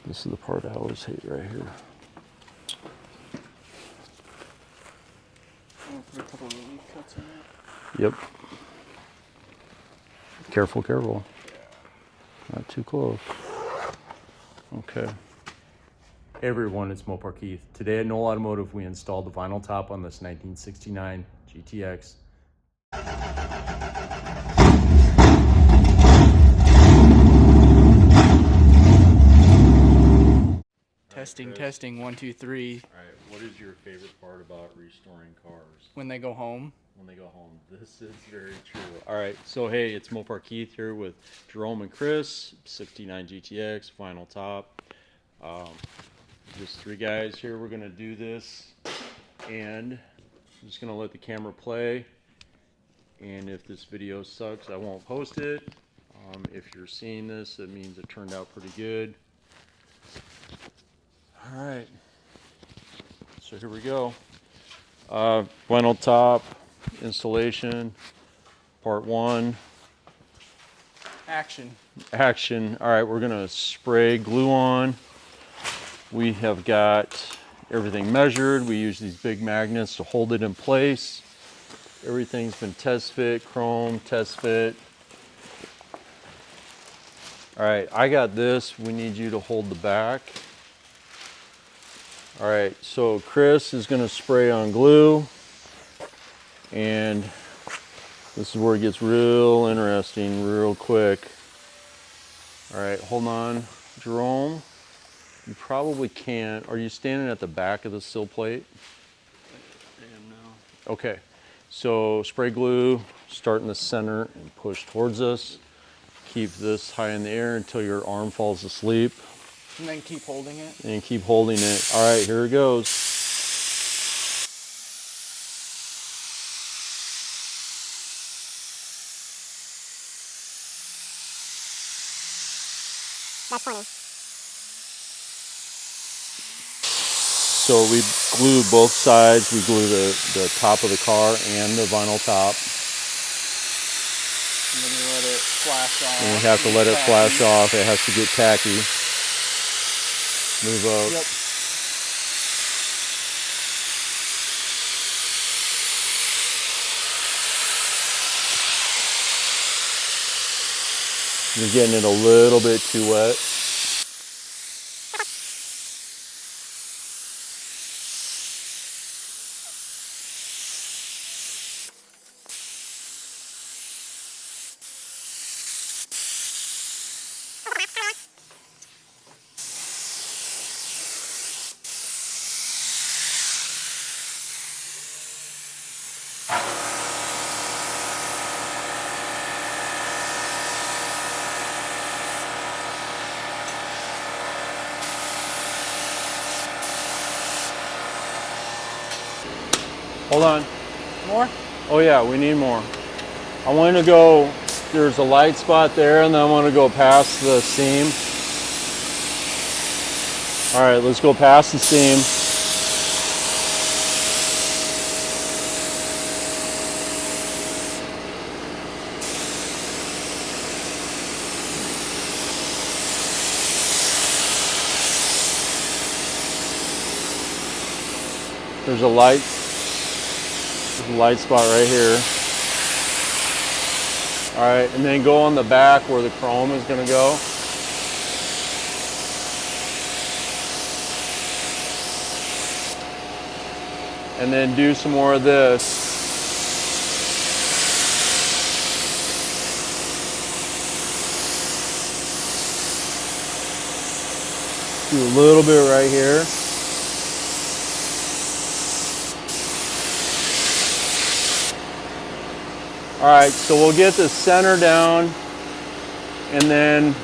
This is the part I always hate right here. Put a couple of relief cuts in there. Yep. Careful, careful. Not too close. Okay. Hey everyone, it's Mopar Keith. Today at Noel Automotive, we installed the vinyl top on this 1969 GTX. Testing, 1, 2, 3. All right, what is your favorite part about restoring cars? When they go home. When they go home. This is very true. All right, so hey, it's Mopar Keith here with Gerome and Chris, 69 GTX, vinyl top. Just three guys here. We're gonna do this, and I'm just gonna let the camera play. And if this video sucks, I won't post it. If you're seeing this, it means it turned out pretty good. All right, so here we go. Vinyl top installation, part 1. Action. All right, we're gonna spray glue on. We have got everything measured. We use these big magnets to hold it in place. Everything's been test fit, chrome, test fit. All right, I got this. We need you to hold the back. All right, so Chris is gonna spray on glue, and this is where it gets real interesting real quick. All right, hold on, Gerome. You probably can't. Are you standing at the back of the sill plate? I am now. Okay, so spray glue, start in the center and push towards us. Keep this high in the air until your arm falls asleep. And then keep holding it. And keep holding it. All right, here it goes. That's funny. So we glue both sides. We glue the top of the car and the vinyl top. And then you let it flash off. And we have to let it flash off. It has to get tacky. Move up. Yep. You're getting it a little bit too wet. Hold on. More? Oh yeah, we need more. I want to go, there's a light spot there, and then I want to go past the seam. All right, let's go past the seam. There's a light spot right here. All right, and then go on the back where the chrome is gonna go. And then do some more of this. Do a little bit right here. All right, so we'll get the center down, and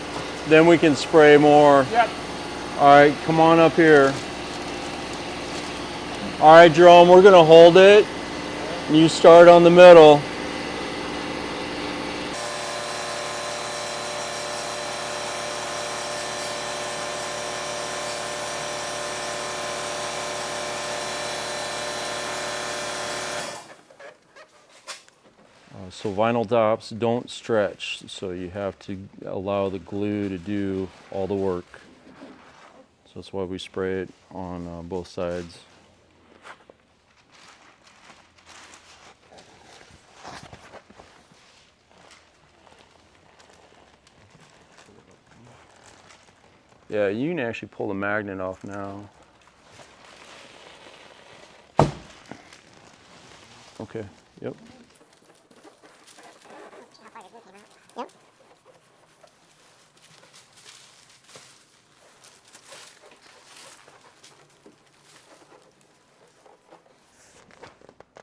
then we can spray more. Yep. All right, come on up here. All right, Jerome, we're gonna hold it. You start on the middle. So vinyl tops don't stretch, so you have to allow the glue to do all the work. So that's why we spray it on both sides. Yeah, you can actually pull the magnet off now. Okay, yep. Yep.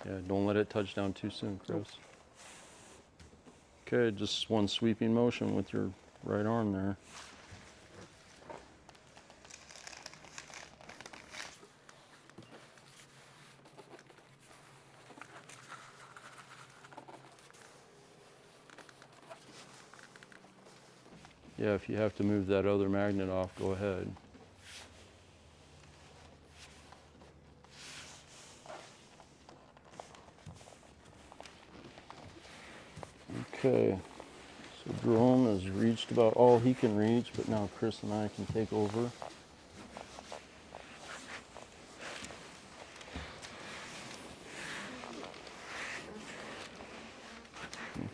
Yeah, don't let it touch down too soon, Chris. Okay, just one sweeping motion with your right arm there. Yeah, if you have to move that other magnet off, go ahead. Okay, so Gerome has reached about all he can reach, but now Chris and I can take over.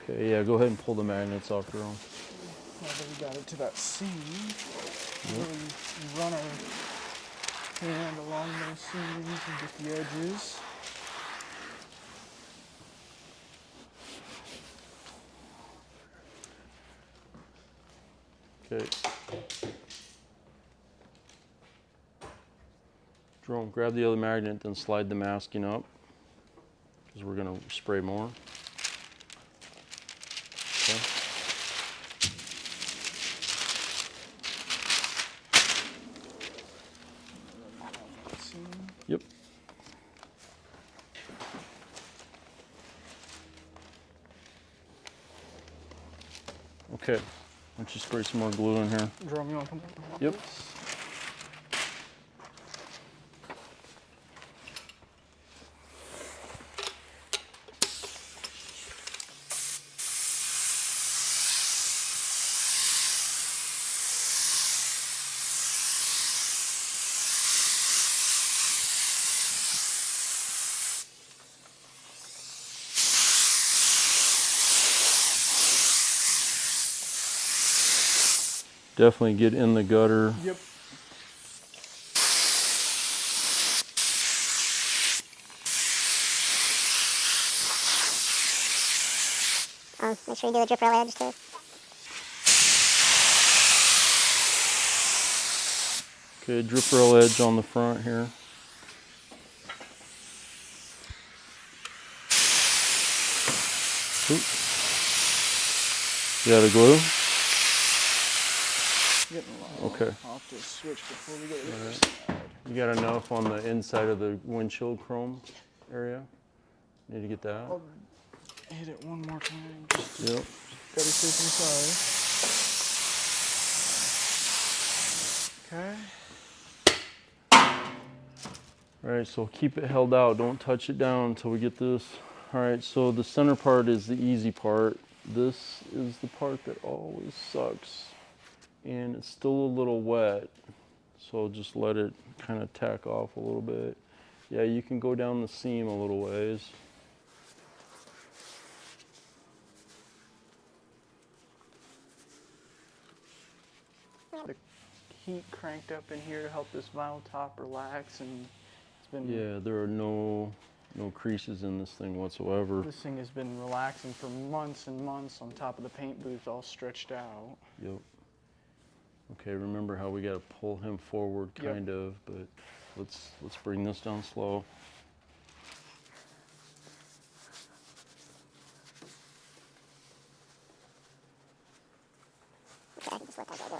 Okay, yeah, go ahead and pull the magnets off, Gerome. Now that we got it to that seam, we run our hand along those seams and get the edges. Okay. Jerome, grab the other magnet, then slide the masking up, because we're going to spray more. Okay. Yep. Okay. Why don't you spray some more glue in here? Jerome, you want to come over? Yep. Definitely get in the gutter. Yep. Make sure you do the drip rail edge too. Okay, drip rail edge on the front here. Oop. You got a glue? Okay. I'll have to switch before we go to the other side. You got enough on the inside of the windshield chrome area? Need to get that? I'll hit it one more time. Just to Yep. gotta safe inside. Okay. All right, so keep it held out. Don't touch it down until we get this. All right, so the center part is the easy part. This is the part that always sucks. And it's still a little wet. So just let it kind of tack off a little bit. Yeah, you can go down the seam a little ways. The heat cranked up in here to help this vinyl top relax, and it's been. Yeah, there are no creases in this thing whatsoever. This thing has been relaxing for months and months on top of the paint booth, all stretched out. Yep. Okay, remember how we got to pull him forward, kind of, but let's bring this down slow. Okay, I can just let that go.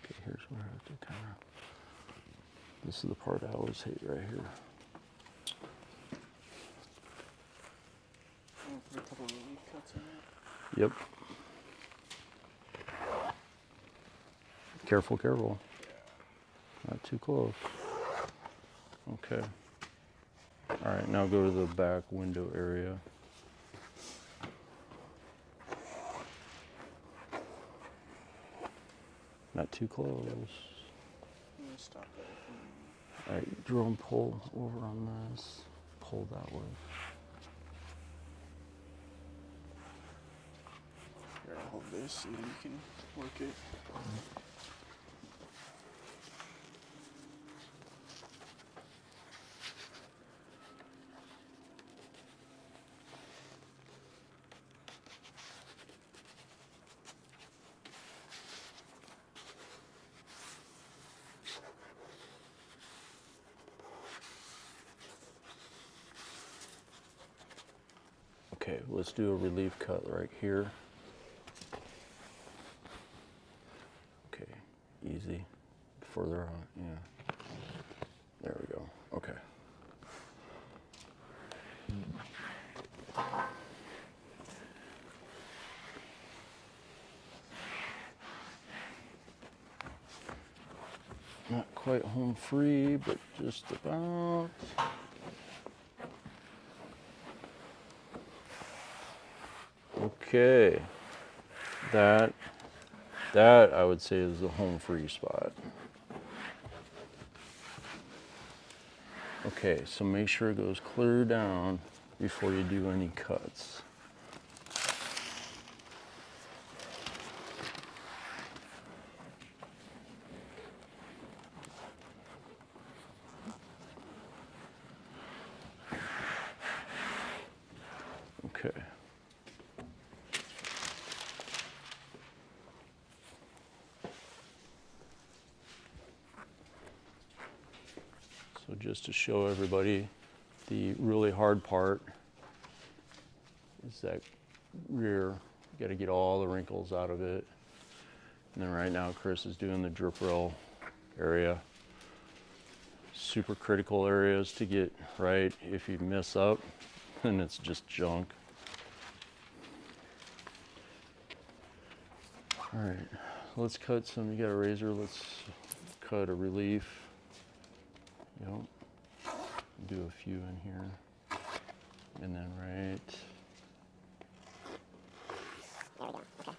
Okay, here's where I have to kind of. This is the part I always hate right here. A couple of relief cuts in Yep. there. Careful, careful. Not too close. Okay. All right, now go to the back window area. Not too close. I'm gonna stop that. All right, Jerome, pull over on this. Pull that way. Here, I'll hold this and then you can work it. Okay, let's do a relief cut right here. Okay, easy. Further on, yeah. There we go. Okay. Not quite home free, but just about. Okay, that I would say is the home free spot. Okay, so make sure it goes clear down before you do any cuts. Okay. So just to show everybody, the really hard part is that rear. You got to get all the wrinkles out of it. And then right now Chris is doing the drip rail area. Super critical areas to get right. If you mess up, then it's just junk. All right, let's cut some. You got a razor, let's cut a relief. Yep. Do a few in here. And then right. There we go. Okay.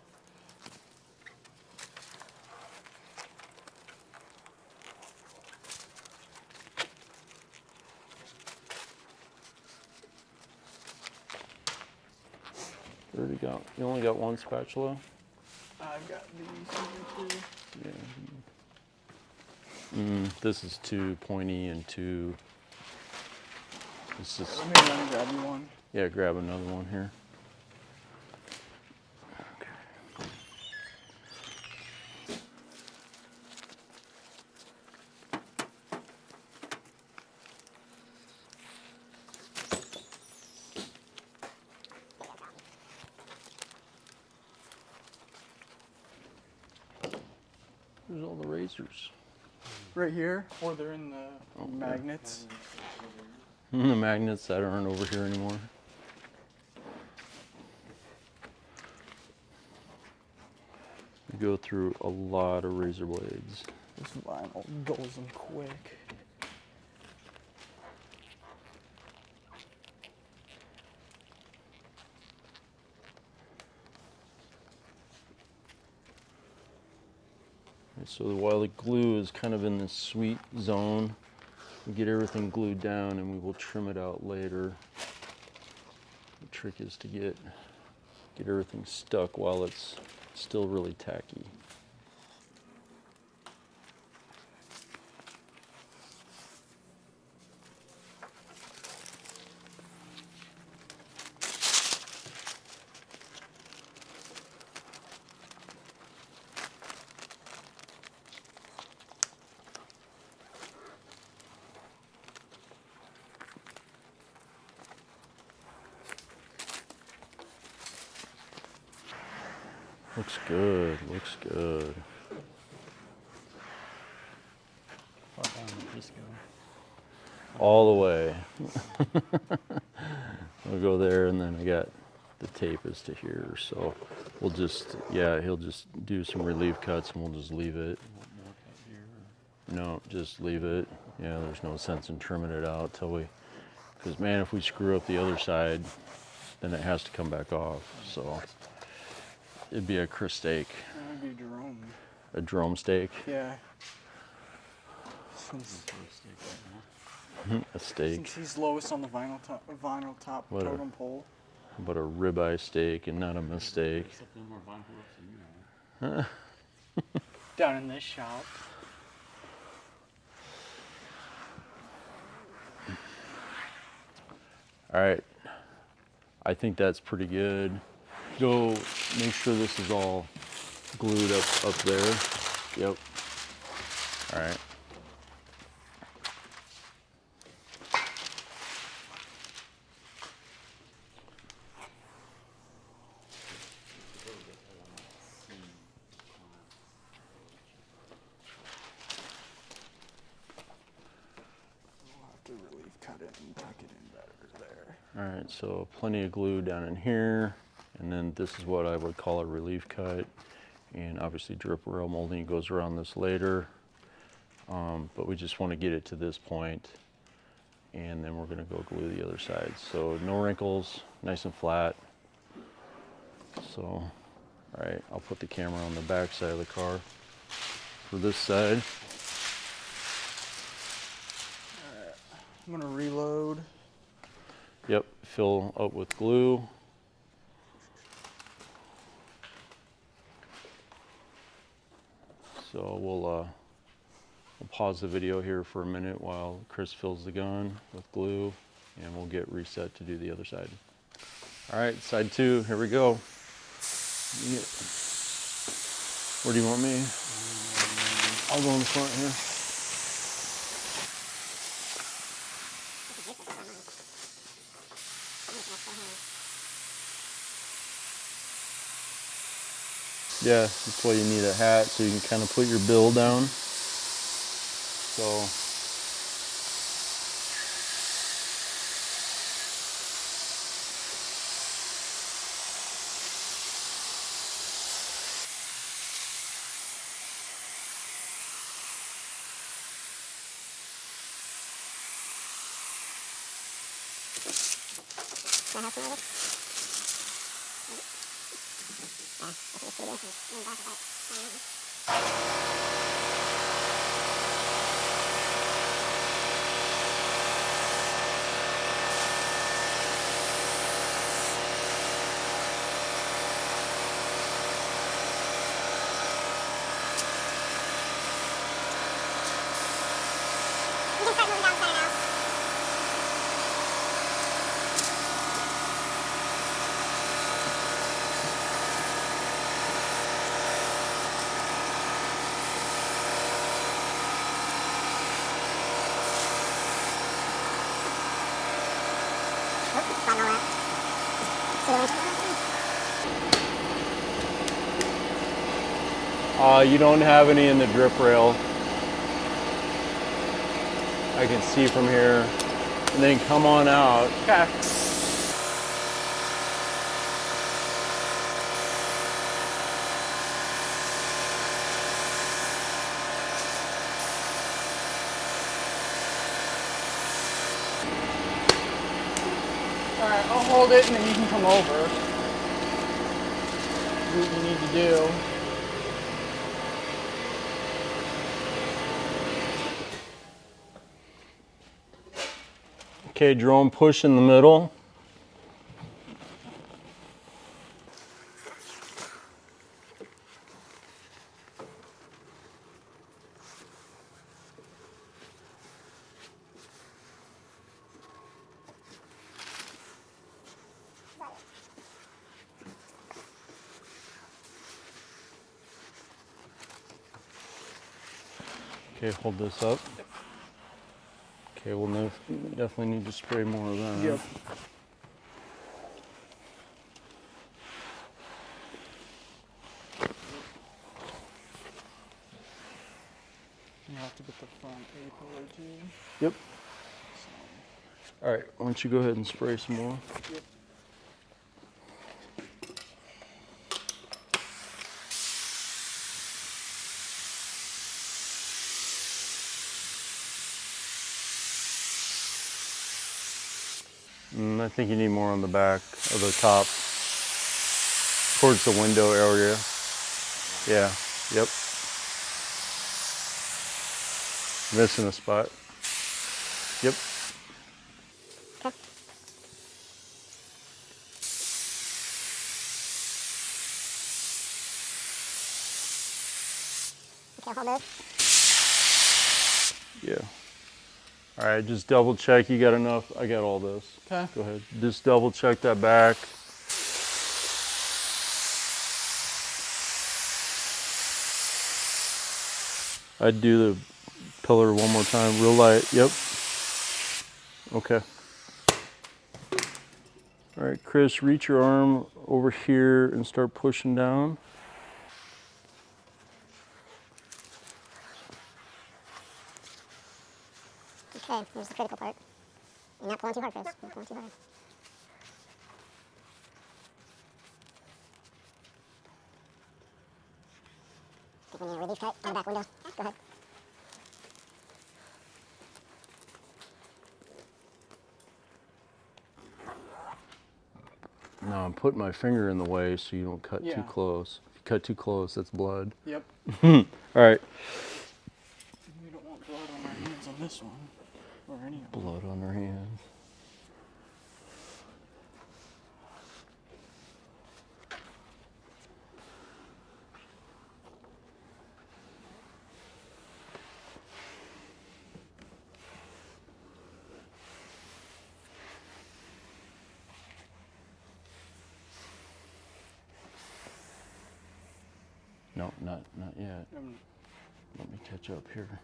Already got, you only got one spatula? I've got these here too. Yeah. This is too pointy and too. This is. Let me run and grab you one. Yeah, grab another one here. There's all the razors. Right here, or they're in the magnets. The magnets that aren't over here anymore. We go through a lot of razor blades. This vinyl goes them quick. So while the glue is kind of in this sweet zone, we get everything glued down and we will trim it out later. The trick is to get everything stuck while it's still really tacky. Looks good, looks good. How far down did this go? All the way. We'll go there and then I got the tape is to here. So we'll just, yeah, he'll just do some relief cuts and we'll just leave it. No, just leave it. Yeah, there's no sense in trimming it out till we, because man, if we screw up the other side, then it has to come back off. So it'd be a Chris steak. That would be Gerome. A Gerome steak. Yeah. A steak. Since he's lowest on the vinyl top What a- totem pole. But a ribeye steak and not a mistake. Down in this shop. All right. I think that's pretty good. Go make sure this is all glued up there. Yep. All right. We'll have to relief cut it and tuck it in better there. All right, so plenty of glue down in here, and then this is what I would call a relief cut, and obviously drip rail molding goes around this later, but we just want to get it to this point, and then we're going to go glue the other side. So no wrinkles, nice and flat. So, all right, I'll put the camera on the back side of the car for this side. I'm gonna reload. Yep, fill up with glue. So we'll pause the video here for a minute while Chris fills the gun with glue, and we'll get reset to do the other side. All right, side 2, here we go. Where do you want me? I'll go in the front here. Yeah, that's why you need a hat, so you can kind of put your bill down. So, Can I help you with it? Yeah, that's what it's pretty good. You can start moving down the center now. you don't have any in the drip rail. I can see from here. And then come on out. Okay. Alright, I'll hold it and then you can come over. Do what you need to do. Okay, Gerome, push in the middle. Okay, hold this up. Okay, we'll definitely need to spray more of that. Yep. You have to get the front A-pillar too. Yep. All right, why don't you go ahead and spray some more? Yep. I think you need more on the back of the top, towards the window area. Yeah, yep. Missing a spot. Yep. Okay. Okay, hold this. Yeah. All right, just double check. You got enough? I got all this. Okay. Go ahead. Just double check that back. I'd do the pillar one more time, real light. Yep. Okay. All right, Chris, reach your arm over here and start pushing down. Okay, here's the critical part. You're not pulling too hard, Chris. You're not pulling too hard. Take me a relief cut on the back window. Go ahead. No, I'm putting my finger in the way so you don't cut too Yeah. close. If you cut too close, that's blood. Yep. All right. We don't want blood on our hands on this one. Or any of them. Blood on our hands. No, not yet. Let me catch up here.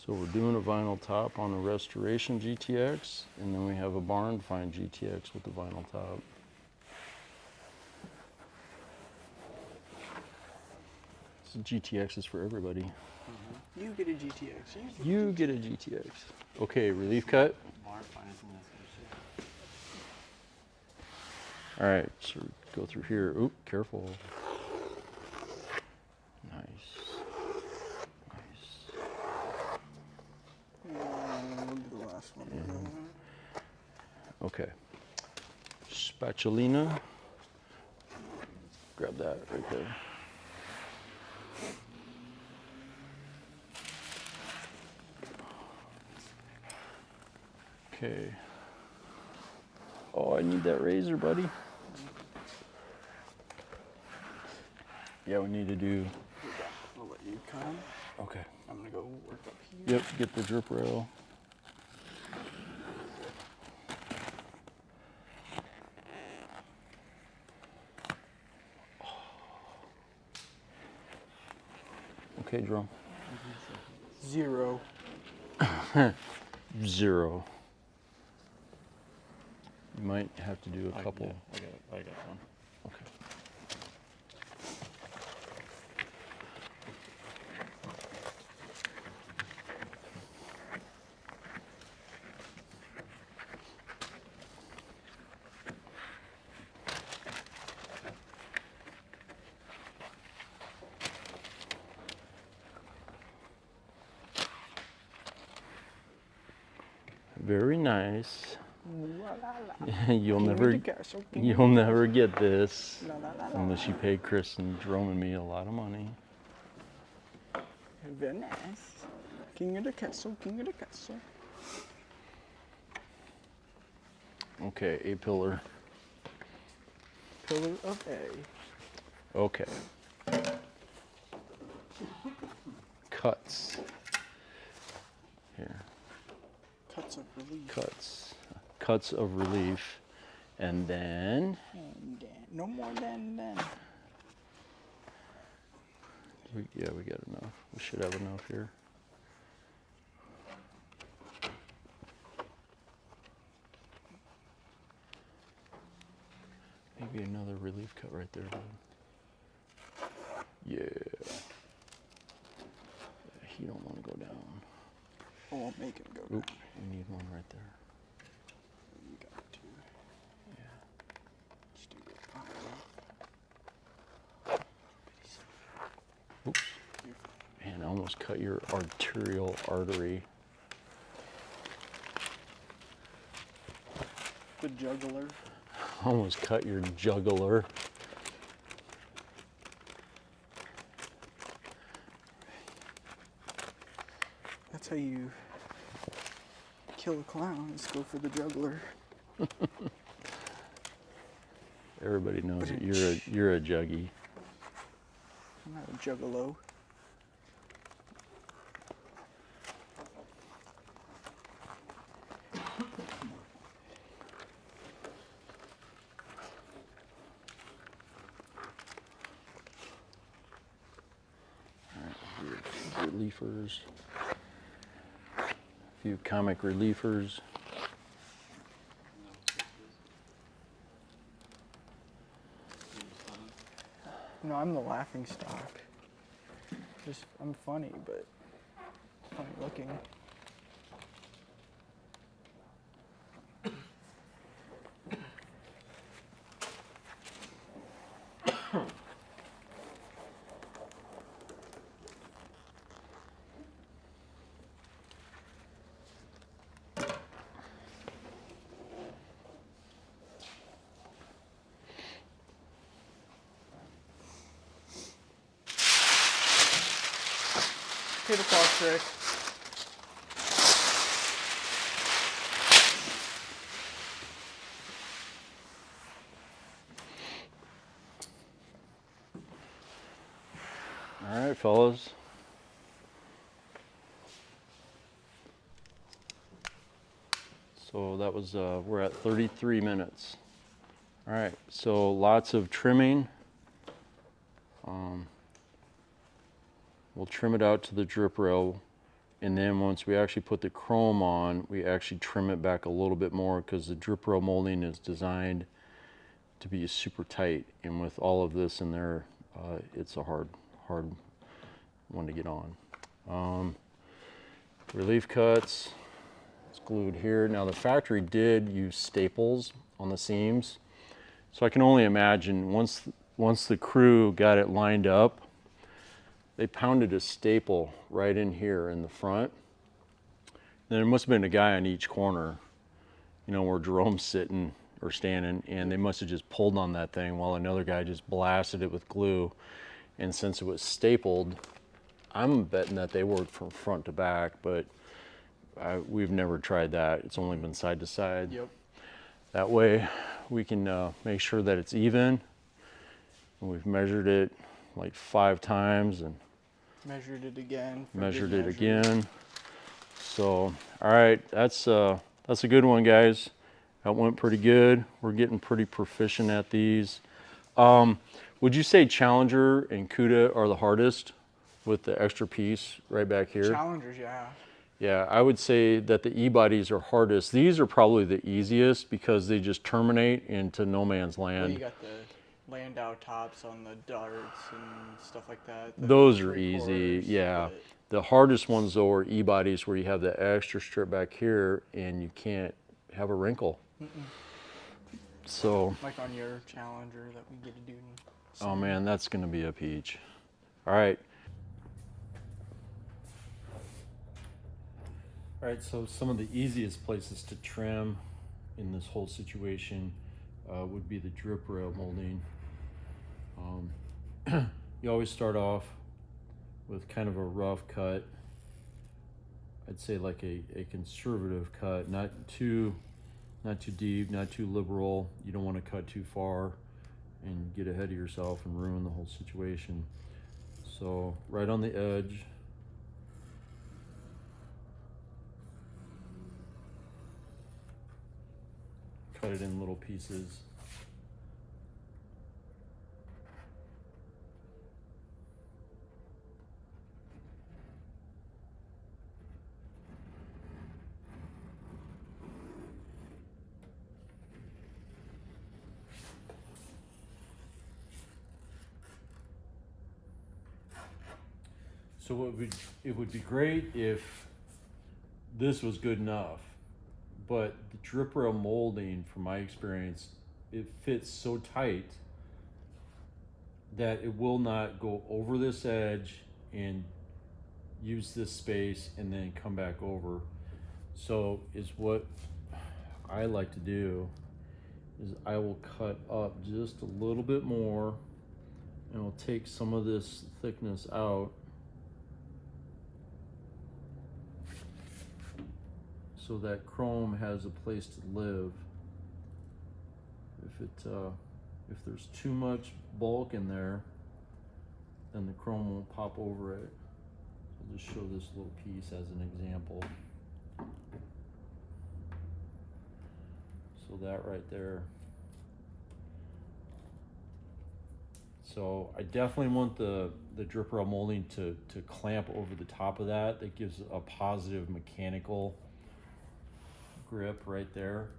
So we're doing a vinyl top on the Restoration GTX, and then we have a barn find GTX with the vinyl top. So GTX is for everybody. You get a GTX. You get a GTX. Okay, relief cut. All right, so go through here. Oop, careful. Nice. Nice. We'll do the last one. Okay. Spatulina. Grab that right there. Okay. Oh, I need that razor, buddy. Yeah, we need to do. We'll let you cut them. Okay. I'm gonna go work up here. Yep, get the drip rail. Okay, Jerome. 0. 0. You might have to do a couple. Yeah, I got one. Okay. Very nice. You'll never get this unless you pay Chris and Gerome and me a lot of money. Very nice. King of the castle, king of the castle. Okay, a pillar. Pillar of A. Okay. Cuts. Here. Cuts of relief. Cuts. Cuts of relief. And then And then, no more than. we got enough. We should have enough here. Maybe another relief cut right there. Yeah. He don't want to go down. I won't make him go Oop, down. we need one right there. You got to. Yeah. Let's do it. Oops. Man, I almost cut your arterial artery. The jugular. Almost cut your jugular. That's how you kill a clown, is go for the jugular. Everybody knows that you're a juggy. I'm not a juggalo. Reliefers. A few comic reliefers. No, I'm the laughing stock. Just, I'm funny, but funny looking. Tablecloth trick. All right, fellas. So that was, we're at 33 minutes. All right, so lots of trimming. We'll trim it out to the drip rail, and then once we actually put the chrome on, we actually trim it back a little bit more because the drip rail molding is designed to be super tight, and with all of this in there, it's a hard one to get on. Relief cuts, it's glued here. Now the factory did use staples on the seams, so I can only imagine once the crew got it lined up, they pounded a staple right in here in the front. And there must have been a guy on each corner, you know, where Jerome's sitting or standing, and they must have just pulled on that thing while another guy just blasted it with glue. And since it was stapled, I'm betting that they worked from front to back, but we've never tried that. It's only been side to side. Yep. That way we can make sure that it's even. And we've measured it like 5 times and Measured it again. measured it again. So, all right, that's a good one, guys. That went pretty good. We're getting pretty proficient at these. Would you say Challenger and Cuda are the hardest with the extra piece right back here? Challengers, yeah. Yeah, I would say that the E-bodies are hardest. These are probably the easiest because they just terminate into no man's land. Well, you got the Landau tops on the darts and stuff like that. Those are easy, yeah. The hardest ones though are E-bodies where you have the extra strip back here and you can't have a wrinkle. So, like on your Challenger that we get to do. oh man, that's gonna be a peach. All right. All right, so some of the easiest places to trim in this whole situation would be the drip rail molding. You always start off with kind of a rough cut. I'd say like a conservative cut, not too deep, not too liberal. You don't want to cut too far and get ahead of yourself and ruin the whole situation. So right on the edge. Cut it in little pieces. So it would be great if this was good enough, but the drip rail molding, from my experience, it fits so tight that it will not go over this edge and use this space and then come back over. So is what I like to do is I will cut up just a little bit more, and I'll take some of this thickness out so that chrome has a place to live. If there's too much bulk in there, then the chrome won't pop over it. I'll just show this little piece as an example. So that right there. So I definitely want the drip rail molding to clamp over the top of that. That gives a positive mechanical grip right there.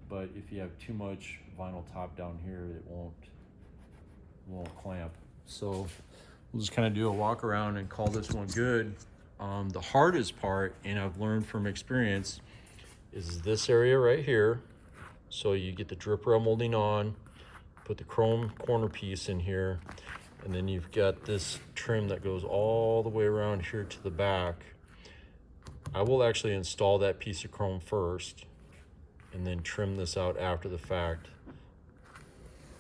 But if you have too much vinyl top down here, it won't clamp. So we'll just kind of do a walk around and call this one good. The hardest part, and I've learned from experience, is this area right here. So you get the drip rail molding on, put the chrome corner piece in here, and then you've got this trim that goes all the way around here to the back. I will actually install that piece of chrome first and then trim this out after the fact.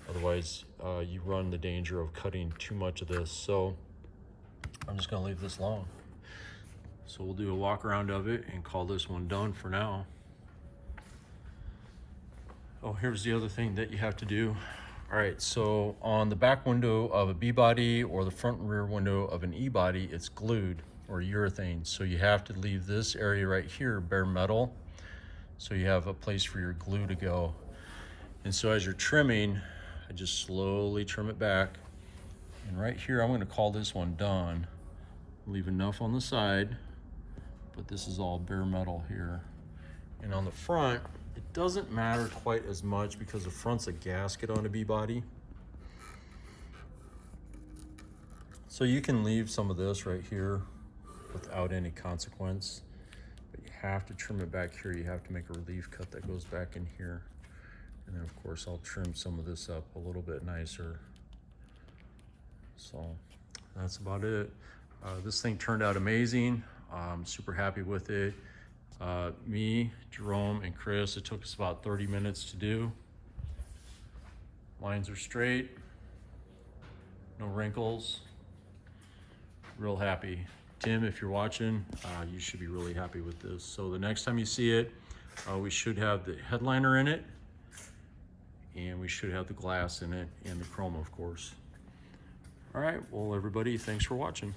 Otherwise, you run the danger of cutting too much of this. So I'm just gonna leave this long. So we'll do a walk around of it and call this one done for now. Oh, here's the other thing that you have to do. All right, so on the back window of a B body or the front and rear window of an E body, it's glued or urethane. So you have to leave this area right here bare metal, so you have a place for your glue to go. And so as you're trimming, I just slowly trim it back. And right here, I'm gonna call this one done. Leave enough on the side, but this is all bare metal here. And on the front, it doesn't matter quite as much because the front's a gasket on a B body. So you can leave some of this right here without any consequence. You have to trim it back here. You have to make a relief cut that goes back in here. And then of course I'll trim some of this up a little bit nicer. So that's about it. This thing turned out amazing. I'm super happy with it. Me, Gerome, and Chris, it took us about 30 minutes to do. Lines are straight, no wrinkles. Real happy. Tim, if you're watching, you should be really happy with this. So the next time you see it, we should have the headliner in it, and we should have the glass in it, and the chrome, of course. All right, well, everybody, thanks for watching.